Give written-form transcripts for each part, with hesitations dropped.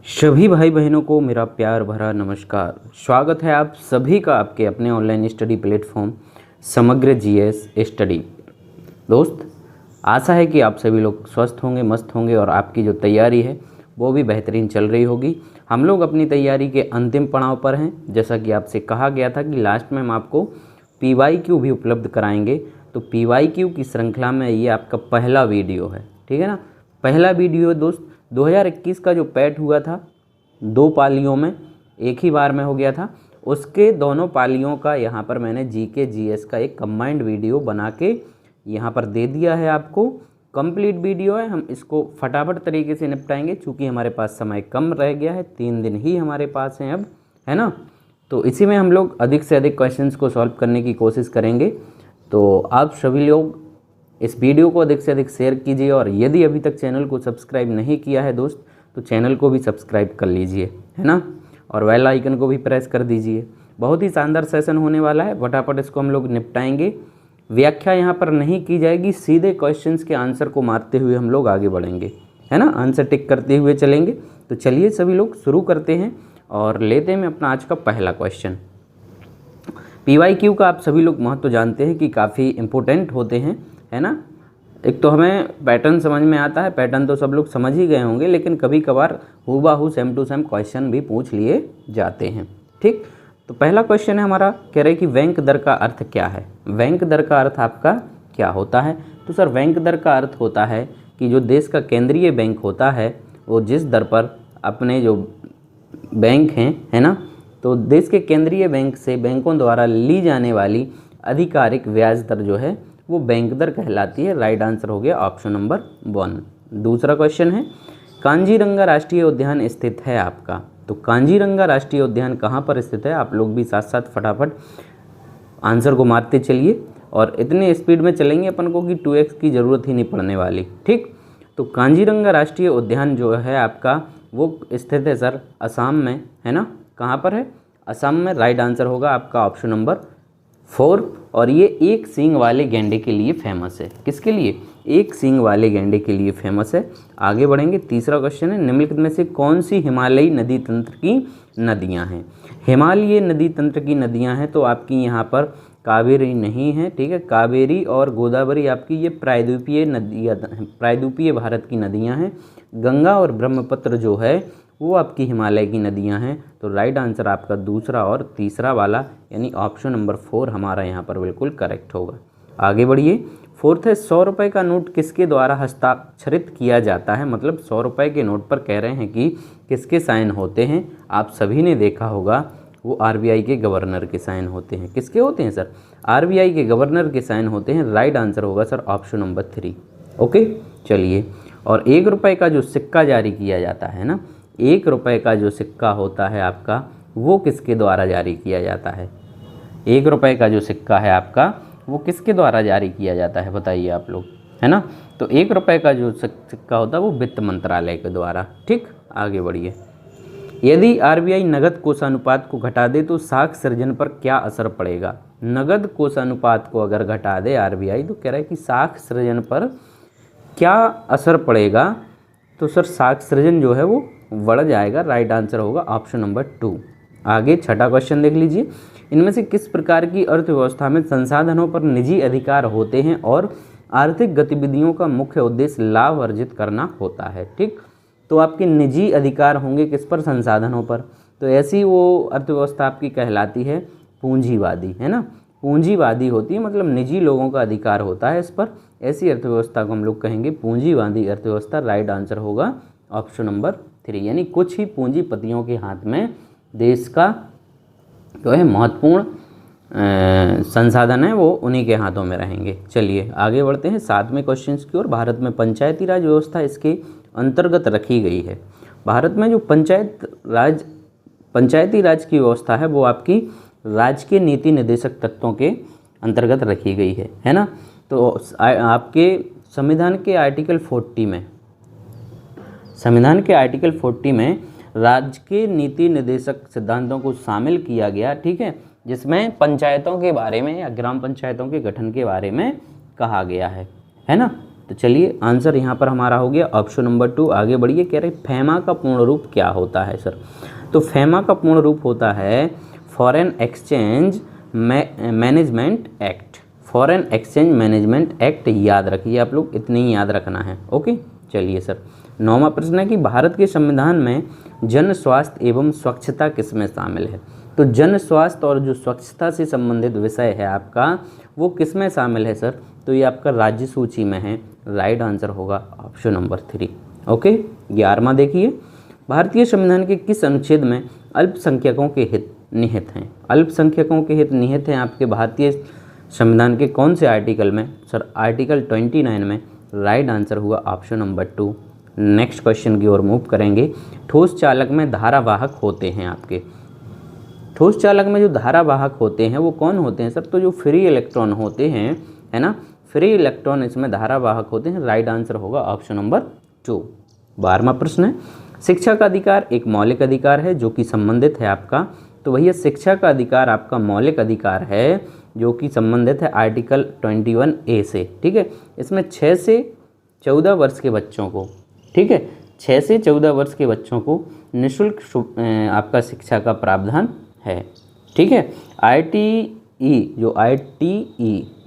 सभी भाई बहनों को मेरा प्यार भरा नमस्कार। स्वागत है आप सभी का आपके अपने ऑनलाइन स्टडी प्लेटफॉर्म समग्र जीएस स्टडी। दोस्त, आशा है कि आप सभी लोग स्वस्थ होंगे, मस्त होंगे और आपकी जो तैयारी है वो भी बेहतरीन चल रही होगी। हम लोग अपनी तैयारी के अंतिम पड़ाव पर हैं। जैसा कि आपसे कहा गया था कि लास्ट में हम आपको PYQ भी उपलब्ध कराएंगे, तो PYQ की श्रृंखला में ये आपका पहला वीडियो है, ठीक है ना। पहला वीडियो है दोस्त। 2021 का जो पैट हुआ था 2 पालियों में, एक ही बार में हो गया था, उसके दोनों पालियों का यहाँ पर मैंने GK GS का एक कंबाइंड वीडियो बना के यहाँ पर दे दिया है आपको। कंप्लीट वीडियो है, हम इसको फटाफट तरीके से निपटाएंगे क्योंकि हमारे पास समय कम रह गया है, 3 दिन ही हमारे पास हैं अब, है ना। तो इसी में हम लोग अधिक से अधिक क्वेश्चंस को सॉल्व करने की कोशिश करेंगे। तो आप सभी लोग इस वीडियो को अधिक से अधिक शेयर कीजिए और यदि अभी तक चैनल को सब्सक्राइब नहीं किया है दोस्त, तो चैनल को भी सब्सक्राइब कर लीजिए, है ना, और बेल आइकन को भी प्रेस कर दीजिए। बहुत ही शानदार सेशन होने वाला है, फटाफट इसको हम लोग निपटाएंगे। व्याख्या यहाँ पर नहीं की जाएगी, सीधे क्वेश्चंस के आंसर को मारते हुए हम लोग आगे बढ़ेंगे, है ना, आंसर टिक करते हुए चलेंगे। तो चलिए सभी लोग शुरू करते हैं और लेते हैं अपना आज का पहला क्वेश्चन। PYQ का आप सभी लोग महत्व जानते हैं कि काफ़ी इम्पोर्टेंट होते हैं, है ना। एक तो हमें पैटर्न समझ में आता है, पैटर्न तो सब लोग समझ ही गए होंगे, लेकिन कभी कभार हूबहू सेम टू सेम क्वेश्चन भी पूछ लिए जाते हैं, ठीक। तो पहला क्वेश्चन है हमारा, कह रहे कि बैंक दर का अर्थ क्या है। बैंक दर का अर्थ आपका क्या होता है? तो सर बैंक दर का अर्थ होता है कि जो देश का केंद्रीय बैंक होता है वो जिस दर पर अपने जो बैंक हैं, है ना, तो देश के केंद्रीय बैंक से बैंकों द्वारा ली जाने वाली आधिकारिक ब्याज दर जो है वो बैंक दर कहलाती है। राइट आंसर हो गया ऑप्शन नंबर 1। दूसरा क्वेश्चन है, कांजीरंगा राष्ट्रीय उद्यान स्थित है आपका। तो कांजीरंगा राष्ट्रीय उद्यान कहाँ पर स्थित है? आप लोग भी साथ साथ फटाफट आंसर को मारते चलिए और इतने स्पीड में चलेंगे अपन को कि 2x की ज़रूरत ही नहीं पड़ने वाली, ठीक। तो कांजीरंगा राष्ट्रीय उद्यान जो है आपका वो स्थित है सर असम में, है ना। कहाँ पर है? असम में। राइट आंसर होगा आपका ऑप्शन नंबर 4। और ये एक सींग वाले गैंडे के लिए फेमस है। किसके लिए? एक सींग वाले गैंडे के लिए फेमस है। आगे बढ़ेंगे। तीसरा क्वेश्चन है, निम्नलिखित में से कौन सी हिमालयी नदी तंत्र की नदियां हैं? हिमालयी नदी तंत्र की नदियां हैं तो आपकी यहाँ पर कावेरी नहीं है, ठीक है। कावेरी और गोदावरी आपकी ये प्रायद्वीपीय नदियाँ, प्रायद्वीपीय भारत की नदियाँ हैं। गंगा और ब्रह्मपुत्र जो है वो आपकी हिमालय की नदियां हैं। तो राइट आंसर आपका दूसरा और तीसरा वाला यानी ऑप्शन नंबर 4 हमारा यहाँ पर बिल्कुल करेक्ट होगा। आगे बढ़िए। 4th है, 100 रुपये का नोट किसके द्वारा हस्ताक्षरित किया जाता है? मतलब 100 रुपये के नोट पर कह रहे हैं कि किसके साइन होते हैं? आप सभी ने देखा होगा वो RBI के गवर्नर के साइन होते हैं। किसके होते हैं सर? RBI के गवर्नर के साइन होते हैं। राइट आंसर होगा सर ऑप्शन नंबर 3। ओके, चलिए। और 1 रुपये का जो सिक्का जारी किया जाता है ना, 1 रुपये का जो सिक्का होता है आपका वो किसके द्वारा जारी किया जाता है? 1 रुपये का जो सिक्का है आपका वो किसके द्वारा जारी किया जाता है बताइए आप लोग, है ना। तो 1 रुपये का जो सिक्का होता है वो वित्त मंत्रालय के द्वारा, ठीक। आगे बढ़िए। यदि RBI नगद कोषानुपात को घटा दे तो साख सृजन पर क्या असर पड़ेगा? नगद कोषानुपात को अगर घटा दे RBI तो कह रहा है कि साख सृजन पर क्या असर पड़ेगा? तो सर साख सृजन जो है वो बढ़ जाएगा। राइट आंसर होगा ऑप्शन नंबर 2। आगे छठा क्वेश्चन देख लीजिए, इनमें से किस प्रकार की अर्थव्यवस्था में संसाधनों पर निजी अधिकार होते हैं और आर्थिक गतिविधियों का मुख्य उद्देश्य लाभ अर्जित करना होता है, ठीक। तो आपके निजी अधिकार होंगे किस पर? संसाधनों पर। तो ऐसी वो अर्थव्यवस्था आपकी कहलाती है पूंजीवादी, है ना। पूंजीवादी होती है, मतलब निजी लोगों का अधिकार होता है इस पर। ऐसी अर्थव्यवस्था को हम लोग कहेंगे पूंजीवादी अर्थव्यवस्था। राइट आंसर होगा ऑप्शन नंबर 3, यानी कुछ ही पूंजीपतियों के हाथ में देश का जो है महत्वपूर्ण संसाधन है वो उन्हीं के हाथों में रहेंगे। चलिए आगे बढ़ते हैं 7वें क्वेश्चन की ओर। भारत में पंचायती राज व्यवस्था इसके अंतर्गत रखी गई है। भारत में जो पंचायती राज की व्यवस्था है वो आपकी राजकीय नीति निर्देशक तत्वों के अंतर्गत रखी गई है ना। तो आपके संविधान के आर्टिकल 40 में राजकीय नीति निर्देशक सिद्धांतों को शामिल किया गया, ठीक है, जिसमें पंचायतों के बारे में या ग्राम पंचायतों के गठन के बारे में कहा गया है ना। तो चलिए आंसर यहाँ पर हमारा हो गया ऑप्शन नंबर 2। आगे बढ़िए, कह रहे फेमा का पूर्ण रूप क्या होता है सर? तो फेमा का पूर्ण रूप होता है foreign exchange management act. Foreign exchange management act याद रखिए आप लोग, इतने ही याद रखना है। ओके, चलिए सर 9वां प्रश्न है कि भारत के संविधान में जन स्वास्थ्य एवं स्वच्छता किसमें शामिल है? तो जन स्वास्थ्य और जो स्वच्छता से संबंधित विषय है आपका, वो किसमें शामिल है सर? तो ये आपका राज्य सूची में है। राइट आंसर होगा ऑप्शन नंबर 3। ओके, 11वां देखिए, भारतीय संविधान के किस अनुच्छेद में अल्पसंख्यकों के हित निहित हैं? अल्पसंख्यकों के हित निहित हैं आपके भारतीय संविधान के कौन से आर्टिकल में? सर आर्टिकल 29 में। राइट आंसर हुआ ऑप्शन नंबर 2। नेक्स्ट क्वेश्चन की ओर मूव करेंगे। ठोस चालक में धारावाहक होते हैं आपके, ठोस चालक में जो धारावाहक होते हैं वो कौन होते हैं सर? तो जो फ्री इलेक्ट्रॉन होते हैं, है ना, फ्री इलेक्ट्रॉन इसमें धारावाहक होते हैं। राइट आंसर होगा ऑप्शन नंबर 2। 12वां प्रश्न है, शिक्षा का अधिकार एक मौलिक अधिकार है जो कि संबंधित है आपका, तो भैया शिक्षा का अधिकार आपका मौलिक अधिकार है जो कि संबंधित है आर्टिकल 21A से। ठीक है, इसमें 6 से 14 वर्ष के बच्चों को, ठीक है, 6 से 14 वर्ष के बच्चों को निःशुल्क आपका शिक्षा का प्रावधान है। ठीक है, ITE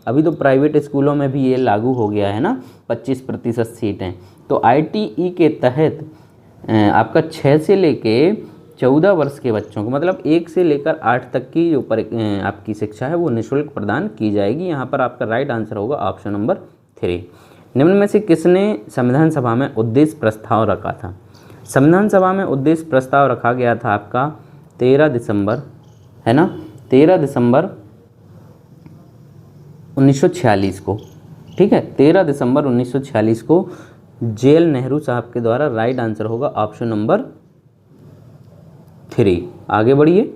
अभी तो प्राइवेट स्कूलों में भी ये लागू हो गया है ना, 25% सीटें। तो ITE के तहत आपका 6 से लेके 14 वर्ष के बच्चों को, मतलब 1 से लेकर 8 तक की जो आपकी शिक्षा है वो निःशुल्क प्रदान की जाएगी। यहाँ पर आपका राइट आंसर होगा ऑप्शन नंबर 3। निम्न में से किसने संविधान सभा में उद्देश्य प्रस्ताव रखा था? संविधान सभा में उद्देश्य प्रस्ताव रखा गया था आपका 13 दिसंबर, है ना, 13 दिसंबर 1946 को। ठीक है, 13 दिसंबर 1946 को जेल नेहरू साहब के द्वारा। राइट आंसर होगा ऑप्शन नंबर 3। आगे बढ़िए,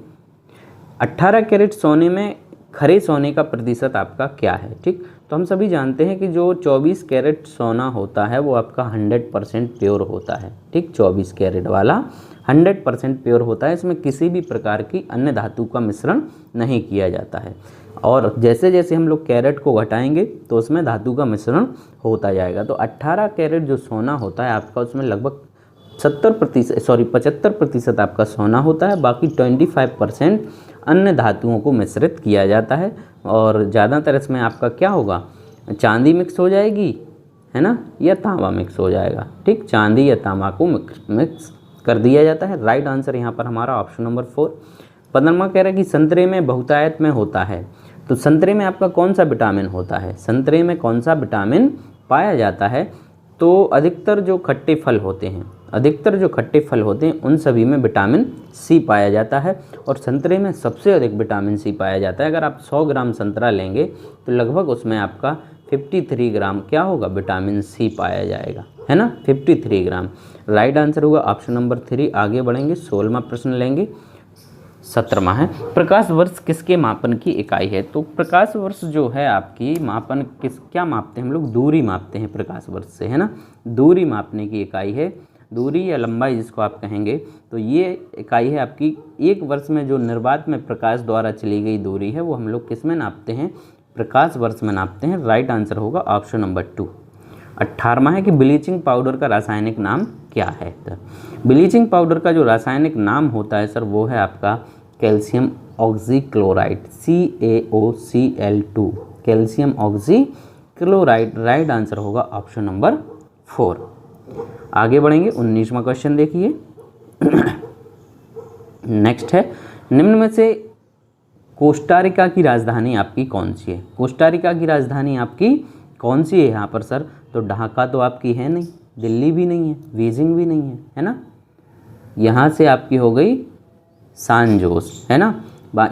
18 कैरेट सोने में खरे सोने का प्रतिशत आपका क्या है? ठीक, तो हम सभी जानते हैं कि जो 24 कैरेट सोना होता है वो आपका 100% प्योर होता है। ठीक, 24 कैरेट वाला 100% प्योर होता है, इसमें किसी भी प्रकार की अन्य धातु का मिश्रण नहीं किया जाता है। और जैसे जैसे हम लोग कैरेट को घटाएंगे तो उसमें धातु का मिश्रण होता जाएगा। तो 18 कैरेट जो सोना होता है आपका, उसमें लगभग 75% आपका सोना होता है, बाकी 25% अन्य धातुओं को मिश्रित किया जाता है। और ज़्यादातर इसमें आपका क्या होगा, चांदी मिक्स हो जाएगी, है ना, या तांबा मिक्स हो जाएगा। ठीक, चांदी या तांबा को मिक्स कर दिया जाता है। राइट आंसर यहाँ पर हमारा ऑप्शन नंबर 4। 15वां कह रहा है कि संतरे में बहुतायत में होता है, तो संतरे में आपका कौन सा विटामिन होता है? संतरे में कौन सा विटामिन पाया जाता है? तो अधिकतर जो खट्टे फल होते हैं, उन सभी में विटामिन सी पाया जाता है। और संतरे में सबसे अधिक विटामिन सी पाया जाता है। अगर आप 100 ग्राम संतरा लेंगे तो लगभग उसमें आपका 53 ग्राम क्या होगा, विटामिन सी पाया जाएगा, है ना, 53 ग्राम। राइट आंसर होगा ऑप्शन नंबर 3। आगे बढ़ेंगे, 16वां प्रश्न लेंगे। 17वां है, प्रकाश वर्ष किसके मापन की इकाई है? तो प्रकाश वर्ष जो है आपकी मापन क्या मापते हैं हम लोग? दूरी मापते हैं प्रकाश वर्ष से, है ना, दूरी मापने की इकाई है, दूरी या लंबाई जिसको आप कहेंगे। तो ये इकाई है आपकी, एक वर्ष में जो निर्वात में प्रकाश द्वारा चली गई दूरी है वो हम लोग किस में नापते हैं? प्रकाश वर्ष में नापते हैं। राइट आंसर होगा ऑप्शन नंबर 2। 18वां है कि ब्लीचिंग पाउडर का रासायनिक नाम क्या है? तो ब्लीचिंग पाउडर का जो रासायनिक नाम होता है सर वो है आपका calcium oxychloride, CaOCl2, calcium oxychloride. Right answer होगा ऑप्शन नंबर 4। आगे बढ़ेंगे, 19वां क्वेश्चन देखिए। नेक्स्ट है, निम्न में से कोस्टारिका की राजधानी आपकी कौन सी है? कोस्टारिका की राजधानी आपकी कौन सी है यहाँ पर सर? तो ढाका तो आपकी है नहीं, दिल्ली भी नहीं है, बीजिंग भी नहीं है ना, यहाँ से आपकी हो गई सान जोस, है ना,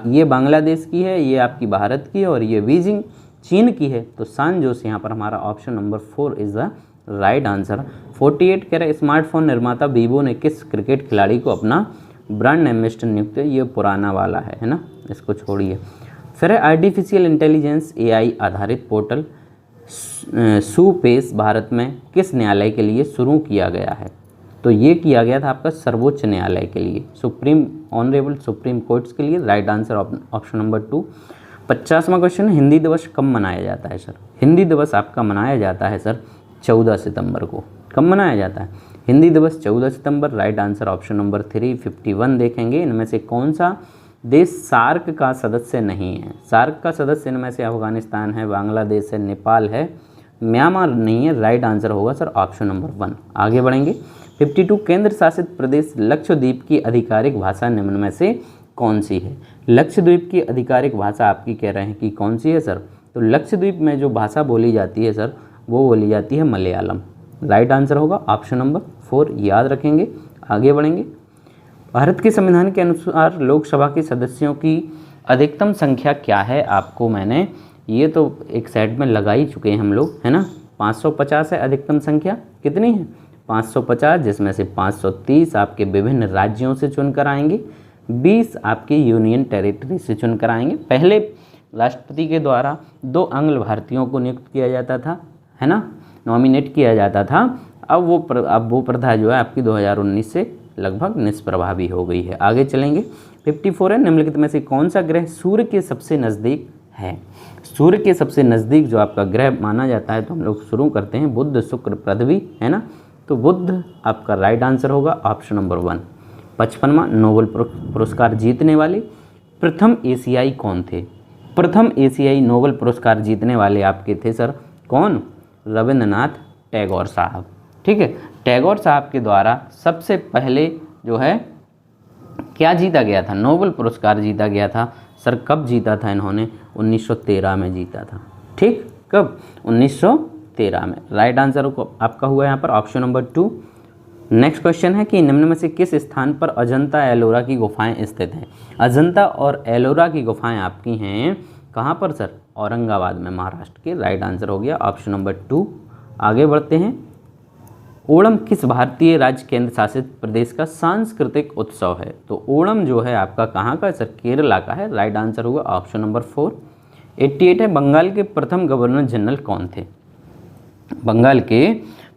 ये बांग्लादेश की है, ये आपकी भारत की है, और ये बीजिंग चीन की है। तो सान जोस यहाँ पर हमारा option number 4 is the right answer. 48 कह रहे हैं, स्मार्टफोन निर्माता वीवो ने किस क्रिकेट खिलाड़ी को अपना ब्रांड एम्बेसडर नियुक्त किया? ये पुराना वाला है ना, इसको छोड़िए। फिर है आर्टिफिशियल इंटेलिजेंस AI आधारित पोर्टल सुपेस भारत में किस न्यायालय के लिए शुरू किया गया है? तो ये किया गया था आपका सर्वोच्च न्यायालय के लिए, ऑनरेबल सुप्रीम कोर्ट्स के लिए। Right answer option number 2। 50वां क्वेश्चन, हिंदी दिवस कब मनाया जाता है सर? हिंदी दिवस आपका मनाया जाता है सर 14 सितंबर को। कब मनाया जाता है? हिंदी दिवस 14 सितंबर। राइट आंसर ऑप्शन नंबर 3 51 देखेंगे। इनमें से कौन सा देश सार्क का सदस्य नहीं है? सार्क का सदस्य इनमें से अफगानिस्तान है, बांग्लादेश है, नेपाल है, म्यांमार नहीं है। राइट आंसर होगा सर ऑप्शन नंबर 1। आगे बढ़ेंगे। 52 केंद्र शासित प्रदेश लक्षद्वीप की आधिकारिक भाषा निम्न में से कौन सी है? लक्षद्वीप की आधिकारिक भाषा आपकी कह रहे हैं कि कौन सी है सर? तो लक्षद्वीप में जो भाषा बोली जाती है सर वो बोली जाती है मलयालम। राइट आंसर होगा ऑप्शन नंबर 4, याद रखेंगे। आगे बढ़ेंगे। भारत के संविधान के अनुसार लोकसभा के सदस्यों की अधिकतम संख्या क्या है? आपको मैंने ये तो एक साइड में लगा ही चुके हैं हम लोग, है ना। 550 है अधिकतम संख्या। कितनी है? 550, जिसमें से 530 आपके विभिन्न राज्यों से चुनकर आएंगे, 20 आपके यूनियन टेरिटरी से चुनकर आएंगे। पहले राष्ट्रपति के द्वारा 2 आंग्ल भारतीयों को नियुक्त किया जाता था, है ना, नॉमिनेट किया जाता था। अब वो प्रथा जो है आपकी 2019 से लगभग निष्प्रभावी हो गई है। आगे चलेंगे। 54 है, निम्नलिखित में से कौन सा ग्रह सूर्य के सबसे नज़दीक है? सूर्य के सबसे नज़दीक जो आपका ग्रह माना जाता है, तो हम लोग शुरू करते हैं बुध, शुक्र, पृथ्वी, है ना। तो बुध आपका राइट आंसर होगा ऑप्शन नंबर 1। 55वां नोबेल पुरस्कार जीतने वाले प्रथम एशियाई कौन थे? प्रथम एशियाई नोबेल पुरस्कार जीतने वाले आपके थे सर कौन? रविंद्रनाथ टैगोर साहब। ठीक है, टैगोर साहब के द्वारा सबसे पहले जो है क्या जीता गया था? नोबेल पुरस्कार जीता गया था सर। कब जीता था इन्होंने? 1913 में जीता था। ठीक, कब? 1913 में। राइट आंसर आपका हुआ यहाँ पर ऑप्शन नंबर 2। नेक्स्ट क्वेश्चन है कि निम्न में से किस स्थान पर अजंता एलोरा की गुफाएं स्थित हैं? अजंता और एलोरा की गुफाएं आपकी हैं कहाँ पर सर? औरंगाबाद में, महाराष्ट्र के। राइट आंसर हो गया ऑप्शन नंबर 2। आगे बढ़ते हैं। ओणम किस भारतीय राज्य केंद्र शासित प्रदेश का सांस्कृतिक उत्सव है? तो ओणम जो है आपका कहाँ का सर? केरला का है। राइट आंसर होगा ऑप्शन नंबर 4। 88 है, बंगाल के प्रथम गवर्नर जनरल कौन थे? बंगाल के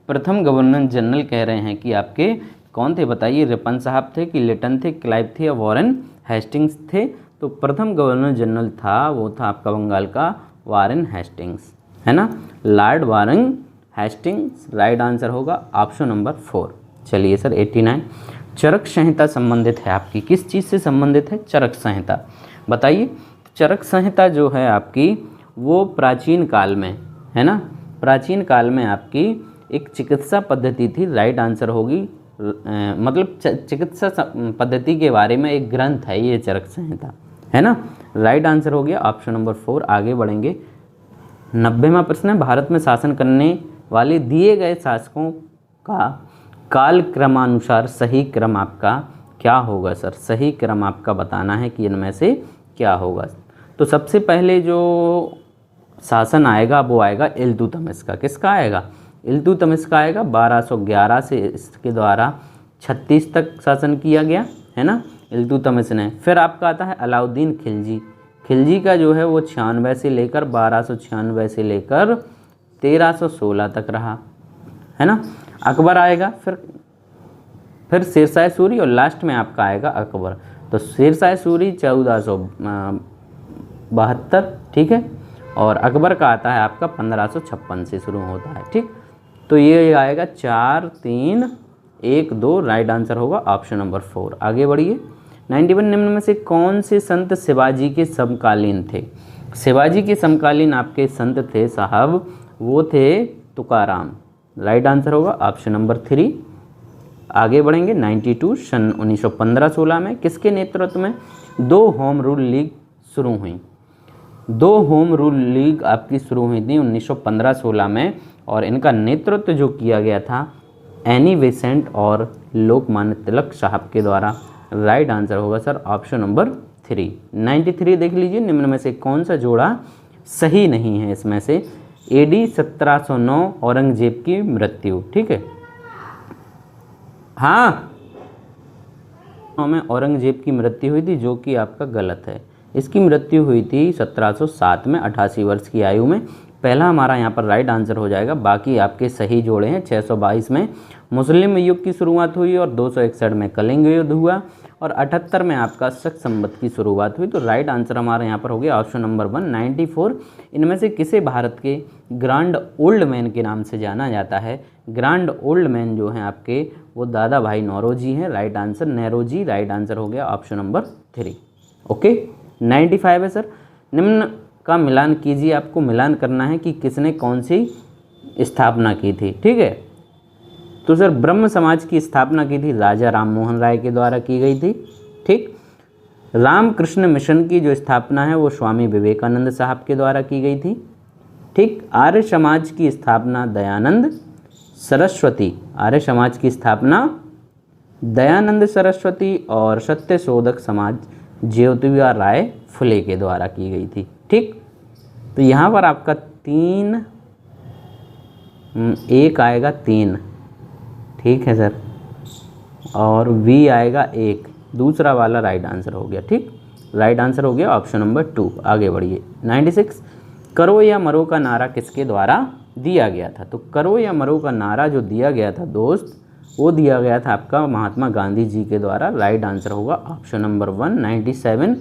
प्रथम गवर्नर जनरल कह रहे हैं कि आपके कौन थे? बताइए, रिपन साहब थे कि लिटन थे, क्लाइव थे या वॉरेन हेस्टिंग्स थे? तो प्रथम गवर्नर जनरल था वो था आपका बंगाल का वॉरेन हेस्टिंग्स, है ना, Lord Warren Hastings. Right answer होगा ऑप्शन नंबर 4। चलिए सर 89, चरक संहिता संबंधित है आपकी, किस चीज़ से संबंधित है? चरक संहिता। बताइए, चरक संहिता जो है आपकी वो प्राचीन काल में, है ना, प्राचीन काल में आपकी एक चिकित्सा पद्धति थी। राइट आंसर होगी मतलब चिकित्सा पद्धति के बारे में एक ग्रंथ है ये चरक संहिता, है ना। राइट आंसर हो गया ऑप्शन नंबर 4। आगे बढ़ेंगे। 90वां प्रश्न है, भारत में शासन करने वाले दिए गए शासकों का काल क्रमानुसार सही क्रम आपका क्या होगा सर? सही क्रम आपका बताना है कि इनमें से क्या होगा। तो सबसे पहले जो शासन आएगा वो आएगा इल्तुतमिश का। किसका आएगा? इल्तुतमिश का आएगा। 1211 से इसके द्वारा 36 तक शासन किया गया, है ना, इल्तुतमिश ने। फिर आपका आता है अलाउद्दीन खिलजी। खिलजी का जो है वो 96 से लेकर 1296 से लेकर 1316 तक रहा, है ना। अकबर आएगा, फिर शेरशाह सूरी और लास्ट में आपका आएगा अकबर। तो शेरशाह सूरी 1472, ठीक है, और अकबर का आता है आपका 1556 से शुरू होता है। ठीक, तो ये आएगा 4 3 1 2। राइट आंसर होगा ऑप्शन नंबर 4। आगे बढ़िए। 91 निम्न में से कौन से संत शिवाजी के समकालीन थे? शिवाजी के समकालीन आपके संत थे साहब, वो थे तुकाराम। राइट आंसर होगा ऑप्शन नंबर 3। आगे बढ़ेंगे। 92 सन 1915-16 में किसके नेतृत्व में 2 होम रूल लीग शुरू हुई? 2 होम रूल लीग आपकी शुरू हुई थी 1915-16 में, और इनका नेतृत्व जो किया गया था एनी बेसेंट और लोकमान्य तिलक साहब के द्वारा। राइट आंसर होगा सर ऑप्शन नंबर 3। 93 देख लीजिए, निम्न में से कौन सा जोड़ा सही नहीं है इसमें से? AD 1709 औरंगजेब की मृत्यु। ठीक है, हाँ, में औरंगजेब की मृत्यु हुई थी, जो कि आपका गलत है। इसकी मृत्यु हुई थी 1707 में 88 वर्ष की आयु में। पहला हमारा यहाँ पर राइट आंसर हो जाएगा। बाकी आपके सही जोड़े हैं। 622 में मुस्लिम युग की शुरुआत हुई और 261 में कलिंग युद्ध हुआ और 78 में आपका शक संवत की शुरुआत हुई। तो राइट आंसर हमारा यहाँ पर हो गया ऑप्शन नंबर 1 94। इनमें से किसे भारत के ग्रांड ओल्ड मैन के नाम से जाना जाता है? ग्रांड ओल्ड मैन जो हैं आपके वो दादा भाई नौरोजी हैं। राइट आंसर नेरोजी, राइट आंसर हो गया ऑप्शन नंबर 3। ओके 95 है सर। निम्न का मिलान कीजिए, आपको मिलान करना है कि किसने कौन सी स्थापना की थी। ठीक है, तो सर ब्रह्म समाज की स्थापना की थी राजा राम मोहन राय के द्वारा की गई थी। ठीक, रामकृष्ण मिशन की जो स्थापना है वो स्वामी विवेकानंद साहब के द्वारा की गई थी। ठीक, आर्य समाज की स्थापना दयानंद सरस्वती, आर्य समाज की स्थापना दयानंद सरस्वती और सत्य शोधक समाज ज्योतिबा राय फुले के द्वारा की गई थी। ठीक, तो यहाँ पर आपका 3 1 आएगा 3, ठीक है सर, और V आएगा 1, दूसरा वाला राइट आंसर हो गया। ठीक, राइट आंसर हो गया ऑप्शन नंबर 2। आगे बढ़िए 96, करो या मरो का नारा किसके द्वारा दिया गया था? तो करो या मरो का नारा जो दिया गया था दोस्त, वो दिया गया था आपका महात्मा गांधी जी के द्वारा। राइट आंसर होगा ऑप्शन नंबर 1 97।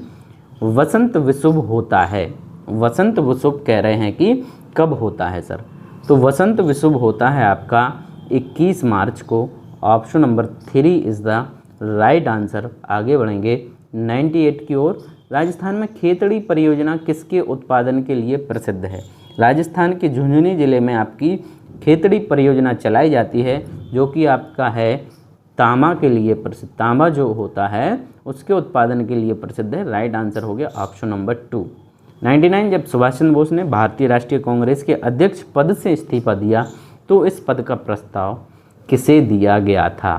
वसंत विशुभ होता है, वसंत विशुभ कह रहे हैं कि कब होता है सर? तो वसंत विशुभ होता है आपका 21 मार्च को। Option number 3 is the right answer. आगे बढ़ेंगे 98 की ओर। राजस्थान में खेतड़ी परियोजना किसके उत्पादन के लिए प्रसिद्ध है? राजस्थान के झुंझुनू जिले में आपकी खेतड़ी परियोजना चलाई जाती है जो कि आपका है तांबा के लिए प्रसिद्ध, तांबा जो होता है उसके उत्पादन के लिए प्रसिद्ध है। राइट आंसर हो गया ऑप्शन नंबर 2। 99, जब सुभाष चंद्र बोस ने भारतीय राष्ट्रीय कांग्रेस के अध्यक्ष पद से इस्तीफा दिया तो इस पद का प्रस्ताव किसे दिया गया था?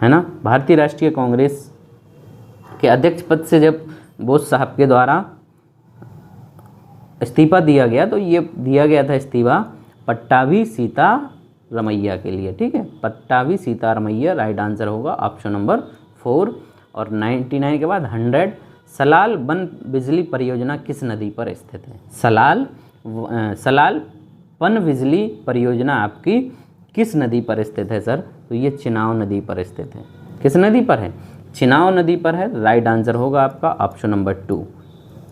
है ना, भारतीय राष्ट्रीय कांग्रेस के अध्यक्ष पद से जब बोस साहब के द्वारा इस्तीफा दिया गया तो ये दिया गया था इस्तीफा पट्टाभी सीतारमैया के लिए। ठीक है, पट्टाभी सीतारमैया राइट आंसर होगा ऑप्शन नंबर 4। और 99 के बाद 100, सलाल पन बिजली परियोजना किस नदी पर स्थित है? सलाल पन बिजली परियोजना आपकी किस नदी पर स्थित है सर? तो ये चिनाव नदी पर स्थित है। किस नदी पर है? चिनाव नदी पर है। राइट आंसर होगा आपका ऑप्शन नंबर 2।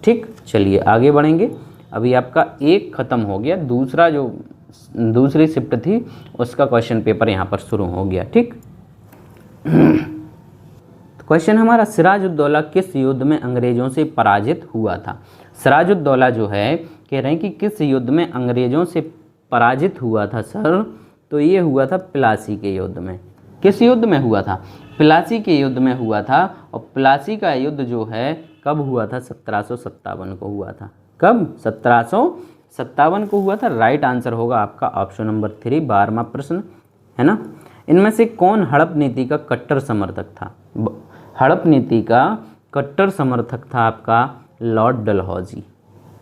ठीक, चलिए आगे बढ़ेंगे। अभी आपका एक खत्म हो गया, दूसरा जो दूसरी शिफ्ट थी उसका क्वेश्चन पेपर यहाँ पर शुरू हो गया। ठीक, तो क्वेश्चन हमारा, सिराजुद्दौला किस युद्ध में अंग्रेजों से पराजित हुआ था? सिराजुद्दौला जो है कह रहे हैं कि किस युद्ध में अंग्रेजों से पराजित हुआ था सर? तो ये हुआ था प्लासी के युद्ध में। किस युद्ध में हुआ था? प्लासी के युद्ध में हुआ था। और प्लासी का युद्ध जो है कब हुआ था? 1757 को हुआ था। कब? 1757 को हुआ था। राइट आंसर होगा आपका ऑप्शन नंबर 3, 12वां प्रश्न, है ना। इनमें से कौन हड़प नीति का कट्टर समर्थक था? हड़प नीति का कट्टर समर्थक था आपका लॉर्ड डलहौजी,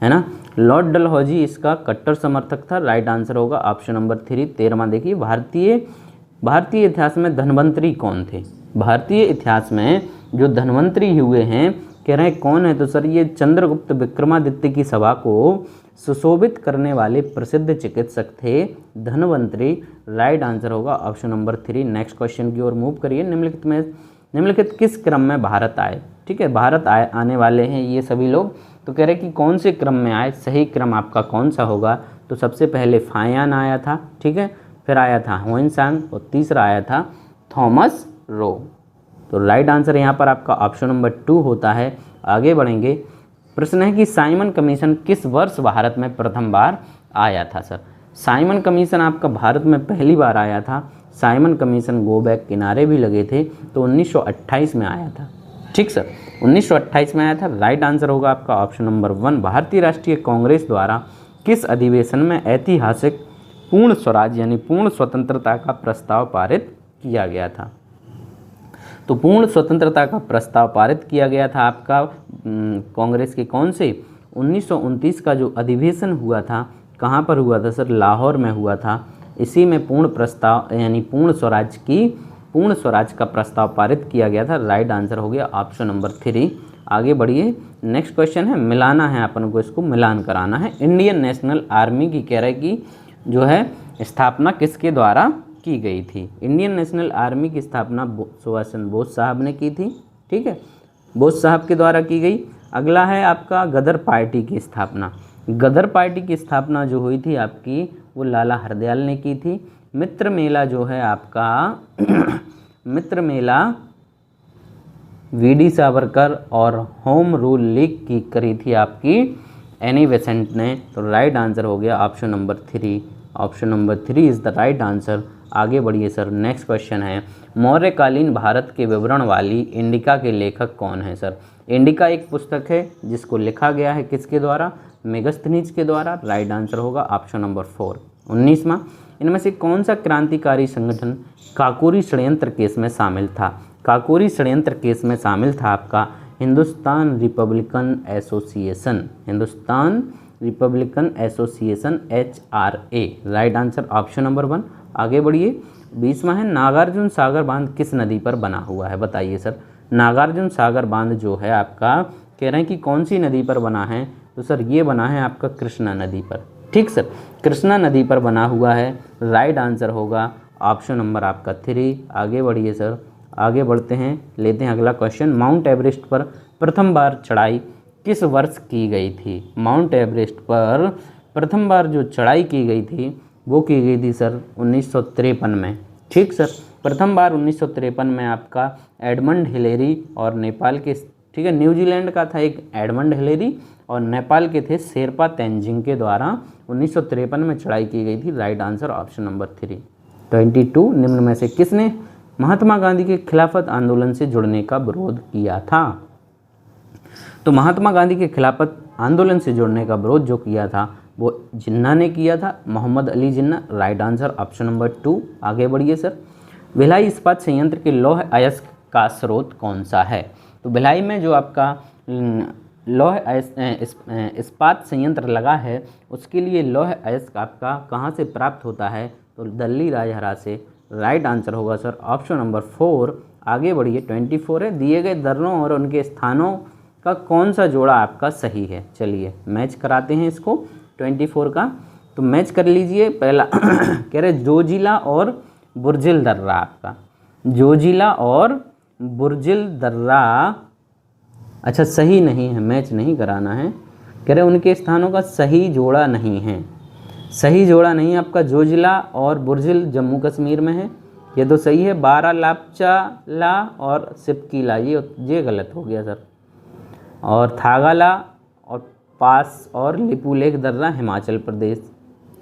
है ना। लॉर्ड डलहौजी इसका कट्टर समर्थक था। राइट आंसर होगा ऑप्शन नंबर 3, 13वां। देखिए, भारतीय इतिहास में धन्वंतरी कौन थे? भारतीय इतिहास में जो धन्वंतरी हुए हैं कह रहे हैं कौन है? तो सर ये चंद्रगुप्त विक्रमादित्य की सभा को सुशोभित करने वाले प्रसिद्ध चिकित्सक थे धन्वंतरी। राइट आंसर होगा ऑप्शन नंबर 3। नेक्स्ट क्वेश्चन की ओर मूव करिए। निम्नलिखित किस क्रम में भारत आए? ठीक है, भारत आने वाले हैं ये सभी लोग, तो कह रहे हैं कि कौन से क्रम में आए? सही क्रम आपका कौन सा होगा? तो सबसे पहले फायान आया था, ठीक है, फिर आया था ह्वेनसांग और तीसरा आया था थॉमस रो। तो राइट आंसर यहाँ पर आपका ऑप्शन नंबर 2 होता है। आगे बढ़ेंगे। प्रश्न है कि साइमन कमीशन किस वर्ष भारत में प्रथम बार आया था सर? साइमन कमीशन आपका भारत में पहली बार आया था। साइमन कमीशन गो बैक किनारे भी लगे थे, तो 1928 में आया था। ठीक सर, 1928 में आया था। राइट आंसर होगा आपका ऑप्शन नंबर 1। भारतीय राष्ट्रीय कांग्रेस द्वारा किस अधिवेशन में ऐतिहासिक पूर्ण स्वराज यानी पूर्ण स्वतंत्रता का प्रस्ताव पारित किया गया था? तो पूर्ण स्वतंत्रता का प्रस्ताव पारित किया गया था आपका कांग्रेस के कौन से? 1929 का जो अधिवेशन हुआ था, कहाँ पर हुआ था सर? लाहौर में हुआ था। इसी में पूर्ण प्रस्ताव यानी पूर्ण स्वराज का प्रस्ताव पारित किया गया था। राइट आंसर हो गया ऑप्शन नंबर 3। आगे बढ़िए। नेक्स्ट क्वेश्चन है, मिलाना है अपन को, इसको मिलान कराना है। इंडियन नेशनल आर्मी की कह रहे कि जो है स्थापना किसके द्वारा की गई थी? इंडियन नेशनल आर्मी की स्थापना सुभाष चंद्र बोस साहब ने की थी। ठीक है, बोस साहब के द्वारा की गई। अगला है आपका गदर पार्टी की स्थापना। गदर पार्टी की स्थापना जो हुई थी आपकी, वो लाला हरदयाल ने की थी। मित्र मेला जो है आपका मित्र मेला वीडी सावरकर और होम रूल लीग की करी थी आपकी एनी बेसेंट ने। तो राइट आंसर हो गया option number 3। Option number 3 is the right answer. आगे बढ़िए सर, नेक्स्ट क्वेश्चन है, मौर्यकालीन भारत के विवरण वाली इंडिका के लेखक कौन है सर? इंडिका एक पुस्तक है जिसको लिखा गया है किसके द्वारा? मेगस्थनीज के द्वारा। राइट आंसर होगा ऑप्शन नंबर 4। 19वां, इनमें से कौन सा क्रांतिकारी संगठन काकोरी षड्यंत्र केस में शामिल था? काकोरी षड्यंत्र केस में शामिल था आपका Hindustan Republican association. Hindustan Republican association HRA। Right answer option number 1। आगे बढ़िए। 20वां है, नागार्जुन सागर बांध किस नदी पर बना हुआ है? बताइए सर। नागार्जुन सागर बांध जो है आपका, कह रहे हैं कि कौन सी नदी पर बना है? तो सर ये बना है आपका कृष्णा नदी पर। ठीक सर, कृष्णा नदी पर बना हुआ है। राइट आंसर होगा ऑप्शन नंबर आपका 3। आगे बढ़िए सर, आगे बढ़ते हैं, लेते हैं अगला क्वेश्चन। माउंट एवरेस्ट पर प्रथम बार चढ़ाई किस वर्ष की गई थी? माउंट एवरेस्ट पर प्रथम बार जो चढ़ाई की गई थी वो की गई थी सर 1953 में। ठीक सर, प्रथम बार 1953 में आपका एडमंड हिलेरी और नेपाल के, ठीक है, न्यूजीलैंड का था एक एडमंड हिलेरी और नेपाल के थे शेरपा तेंजिंग के द्वारा 1953 में चढ़ाई की गई थी। Right answer option number 3। 22, निम्न में से किसने महात्मा गांधी के खिलाफत आंदोलन से जुड़ने का विरोध किया था? तो महात्मा गांधी के खिलाफत आंदोलन से जुड़ने का विरोध जो किया था वो जिन्ना ने किया था, Mohammad Ali Jinnah. Right answer option number 2। आगे बढ़िए सर, भिलाई इस्पात संयंत्र के लौह अयस्क का स्रोत कौन सा है? तो भिलाई में जो आपका लौह इस्पात संयंत्र लगा है उसके लिए लौह अयस्क आपका कहाँ से प्राप्त होता है? तो दिल्ली राजहरा से। राइट आंसर होगा सर ऑप्शन नंबर 4। आगे बढ़िए। 24 है, दिए गए दर्रों और उनके स्थानों का कौन सा जोड़ा आपका सही है? चलिए मैच कराते हैं इसको 24 का। तो मैच कर लीजिए। पहला कह रहे जोजिला और बुर्जिल दर्रा, आपका जोजिला और बुर्जिल दर्रा अच्छा सही नहीं है, मैच नहीं कराना है। कह रहे उनके स्थानों का सही जोड़ा नहीं है, सही जोड़ा नहीं है आपका। जोजिला और बुर्जिल जम्मू कश्मीर में है, ये तो सही है। बारालापचाला और सिपकीला ये गलत हो गया सर। और थागाला और पास और लिपुलेख दर्रा हिमाचल प्रदेश,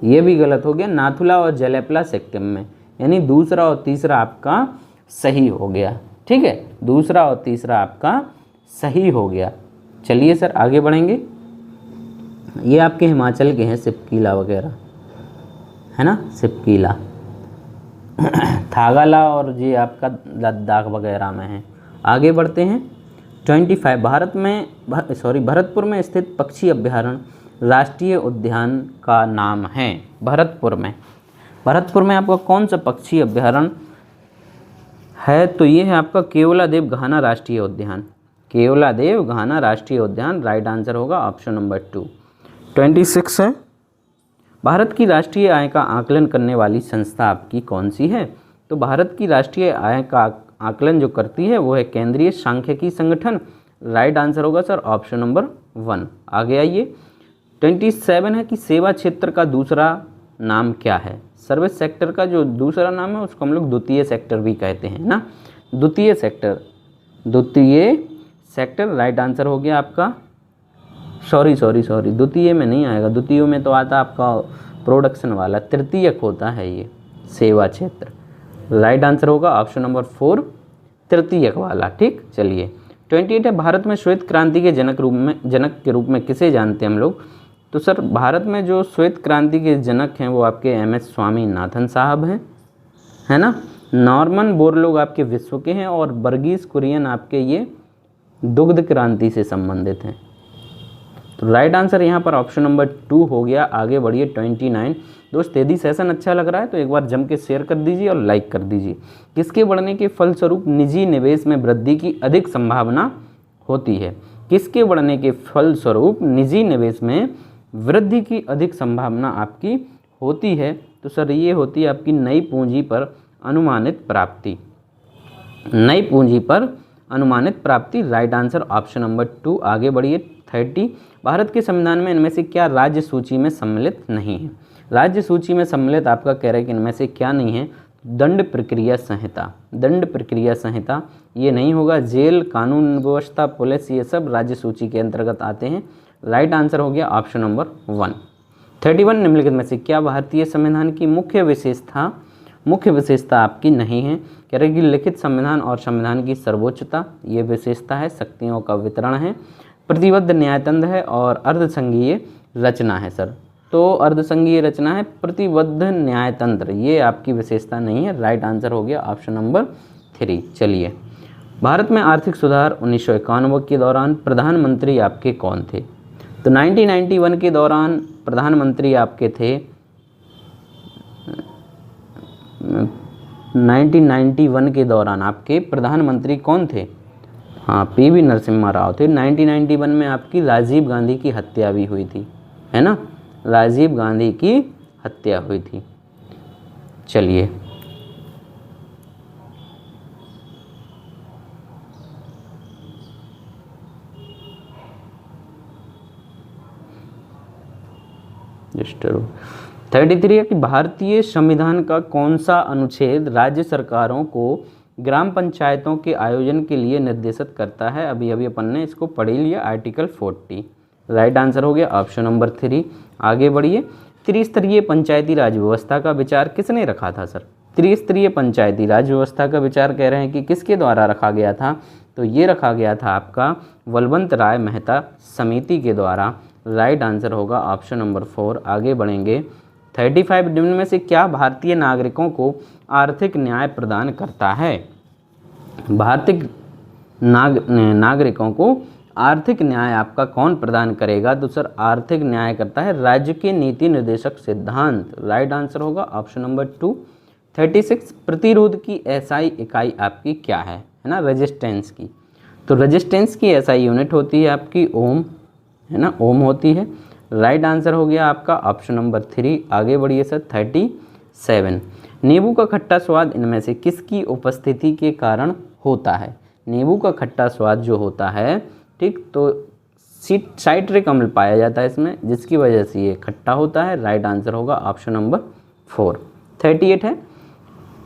ये भी गलत हो गया। नाथुला और जलेपला सिक्किम में, यानी दूसरा और तीसरा आपका सही हो गया। ठीक है, दूसरा और तीसरा आपका सही हो गया। चलिए सर आगे बढ़ेंगे। ये आपके हिमाचल के हैं सिपकीला वगैरह, है ना, सिपकीला थागाला और ये आपका लद्दाख वगैरह में है। आगे बढ़ते हैं। 25, भरतपुर में स्थित पक्षी अभ्यारण्य राष्ट्रीय उद्यान का नाम है? भरतपुर में आपका कौन सा पक्षी अभ्यारण्य है? तो ये है आपका केवलादेव घाना राष्ट्रीय उद्यान। केवलादेव घाना राष्ट्रीय उद्यान। राइट आंसर होगा ऑप्शन नंबर 2। 26 है, भारत की राष्ट्रीय आय का आकलन करने वाली संस्था आपकी कौन सी है? तो भारत की राष्ट्रीय आय का आकलन जो करती है वो है केंद्रीय सांख्यिकी संगठन। राइट आंसर होगा सर ऑप्शन नंबर 1। आगे आइए। 27 है कि सेवा क्षेत्र का दूसरा नाम क्या है? सर्विस सेक्टर का जो दूसरा नाम है उसको हम लोग द्वितीय सेक्टर भी कहते हैं ना, द्वितीय सेक्टर। राइट आंसर हो गया आपका, सॉरी द्वितीय में नहीं आएगा, द्वितीय में तो आता आपका प्रोडक्शन वाला, तृतीयक होता है ये सेवा क्षेत्र। राइट आंसर होगा ऑप्शन नंबर 4, तृतीयक वाला। ठीक, चलिए। 28 है, भारत में श्वेत क्रांति के जनक के रूप में किसे जानते हैं हम लोग? तो सर भारत में जो श्वेत क्रांति के जनक हैं वो आपके MS स्वामीनाथन साहब हैं, है ना। नॉर्मन बोरलॉग आपके विश्व के हैं और वर्गीस कुरियन आपके ये दुग्ध क्रांति से संबंधित हैं। तो राइट आंसर यहाँ पर ऑप्शन नंबर 2 हो गया। आगे बढ़िए। 29 दोस्त, यदि सेशन अच्छा लग रहा है तो एक बार जम के शेयर कर दीजिए और लाइक कर दीजिए। किसके बढ़ने के फलस्वरूप निजी निवेश में वृद्धि की अधिक संभावना होती है? किसके बढ़ने के फलस्वरूप निजी निवेश में वृद्धि की अधिक संभावना आपकी होती है? तो सर ये होती है आपकी नई पूंजी पर अनुमानित प्राप्ति। नई पूंजी पर अनुमानित प्राप्ति, राइट आंसर ऑप्शन नंबर 2। आगे बढ़िए 30, भारत के संविधान में इनमें से क्या राज्य सूची में सम्मिलित नहीं है। राज्य सूची में सम्मिलित आपका कह रहा है कि इनमें से क्या नहीं है, दंड प्रक्रिया संहिता, दंड प्रक्रिया संहिता ये नहीं होगा, जेल, कानून व्यवस्था, पुलिस, ये सब राज्य सूची के अंतर्गत आते हैं। राइट आंसर हो गया ऑप्शन नंबर 1। 31, निम्नलिखित में से क्या भारतीय संविधान की मुख्य विशेषता आपकी नहीं है। कह रहे कि लिखित संविधान और संविधान की सर्वोच्चता ये विशेषता है, शक्तियों का वितरण है, प्रतिबद्ध न्यायतंत्र है और अर्धसंघीय रचना है सर। तो अर्धसंघीय रचना है, प्रतिबद्ध न्यायतंत्र ये आपकी विशेषता नहीं है। राइट आंसर हो गया ऑप्शन नंबर 3। चलिए, भारत में आर्थिक सुधार 1991 के दौरान प्रधानमंत्री आपके कौन थे। तो 1991 के दौरान प्रधानमंत्री आपके थे 1991 के दौरान आपके प्रधानमंत्री कौन थे। हाँ, पीवी नरसिम्हा राव थे। 1991 में आपकी राजीव गांधी की हत्या भी हुई थी, है ना, राजीव गांधी की हत्या हुई थी। चलिए, जस्ट 33 है कि भारतीय संविधान का कौन सा अनुच्छेद राज्य सरकारों को ग्राम पंचायतों के आयोजन के लिए निर्देशित करता है। अभी अपन ने इसको पढ़ ही लिया, आर्टिकल 40। राइट आंसर हो गया ऑप्शन नंबर 3। आगे बढ़िए, त्रिस्तरीय पंचायती राज व्यवस्था का विचार किसने रखा था सर। त्रिस्तरीय पंचायती राज व्यवस्था का विचार कह रहे हैं कि किसके द्वारा रखा गया था। तो ये रखा गया था आपका बलवंत राय मेहता समिति के द्वारा। राइट आंसर होगा ऑप्शन नंबर 4। आगे बढ़ेंगे 35, निम्न में से क्या भारतीय नागरिकों को आर्थिक न्याय प्रदान करता है। भारतीय नागरिकों को आर्थिक न्याय आपका कौन प्रदान करेगा। तो सर आर्थिक न्याय करता है राज्य के नीति निर्देशक सिद्धांत। राइट आंसर होगा ऑप्शन नंबर 2। 36, प्रतिरोध की एसआई इकाई आपकी क्या है ना, रेजिस्टेंस की। तो रेजिस्टेंस की एसआई यूनिट होती है आपकी ओम, है ना, ओम होती है। राइट आंसर हो गया आपका ऑप्शन नंबर 3। आगे बढ़िए सर 37, नींबू का खट्टा स्वाद इनमें से किसकी उपस्थिति के कारण होता है। नींबू का खट्टा स्वाद जो होता है, ठीक, तो साइट्रिक अम्ल पाया जाता है इसमें, जिसकी वजह से ये खट्टा होता है। राइट आंसर होगा ऑप्शन नंबर 4। 38 है,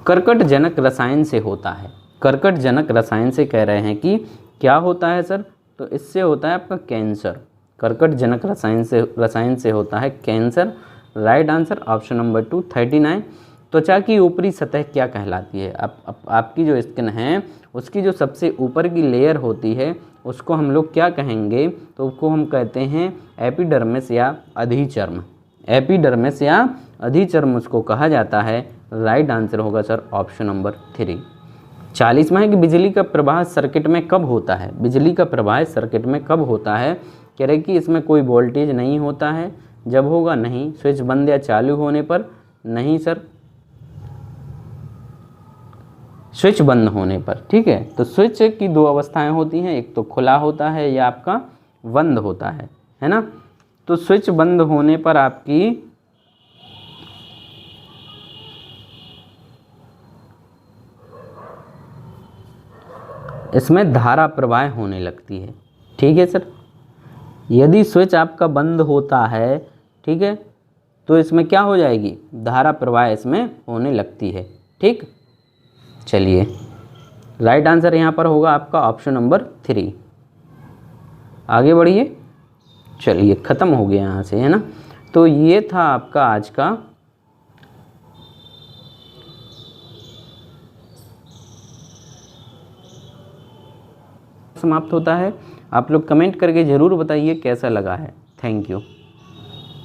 कर्कटजनक रसायन से होता है। कर्कटजनक रसायन से कह रहे हैं कि क्या होता है सर। तो इससे होता है आपका कैंसर। कर्कटजनक रसायन से होता है cancer. Right answer option number 2। 39, त्वचा की ऊपरी सतह क्या कहलाती है। आपकी जो स्किन है उसकी जो सबसे ऊपर की लेयर होती है उसको हम लोग क्या कहेंगे। तो उसको हम कहते हैं एपिडर्मिस या अधिचर्म। एपिडर्मिस या अधिचर्म उसको कहा जाता है। राइट आंसर होगा सर ऑप्शन नंबर 3। 40 में है कि बिजली का प्रवाह सर्किट में कब होता है। बिजली का प्रवाह सर्किट में कब होता है। कह रहे कि इसमें कोई वोल्टेज नहीं होता है। जब होगा नहीं, स्विच बंद या चालू होने पर नहीं सर, स्विच बंद होने पर, ठीक है। तो स्विच की दो अवस्थाएं होती हैं, एक तो खुला होता है या आपका बंद होता है ना। तो स्विच बंद होने पर आपकी इसमें धारा प्रवाह होने लगती है, ठीक है सर। यदि स्विच आपका बंद होता है, ठीक है, तो इसमें क्या हो जाएगी, धारा प्रवाह इसमें होने लगती है, ठीक। चलिए, राइट आंसर यहाँ पर होगा आपका ऑप्शन नंबर 3। आगे बढ़िए। चलिए, ख़त्म हो गया यहाँ से, है ना। तो ये था आपका आज का समाप्त होता है। आप लोग कमेंट करके ज़रूर बताइए कैसा लगा है। Thank you.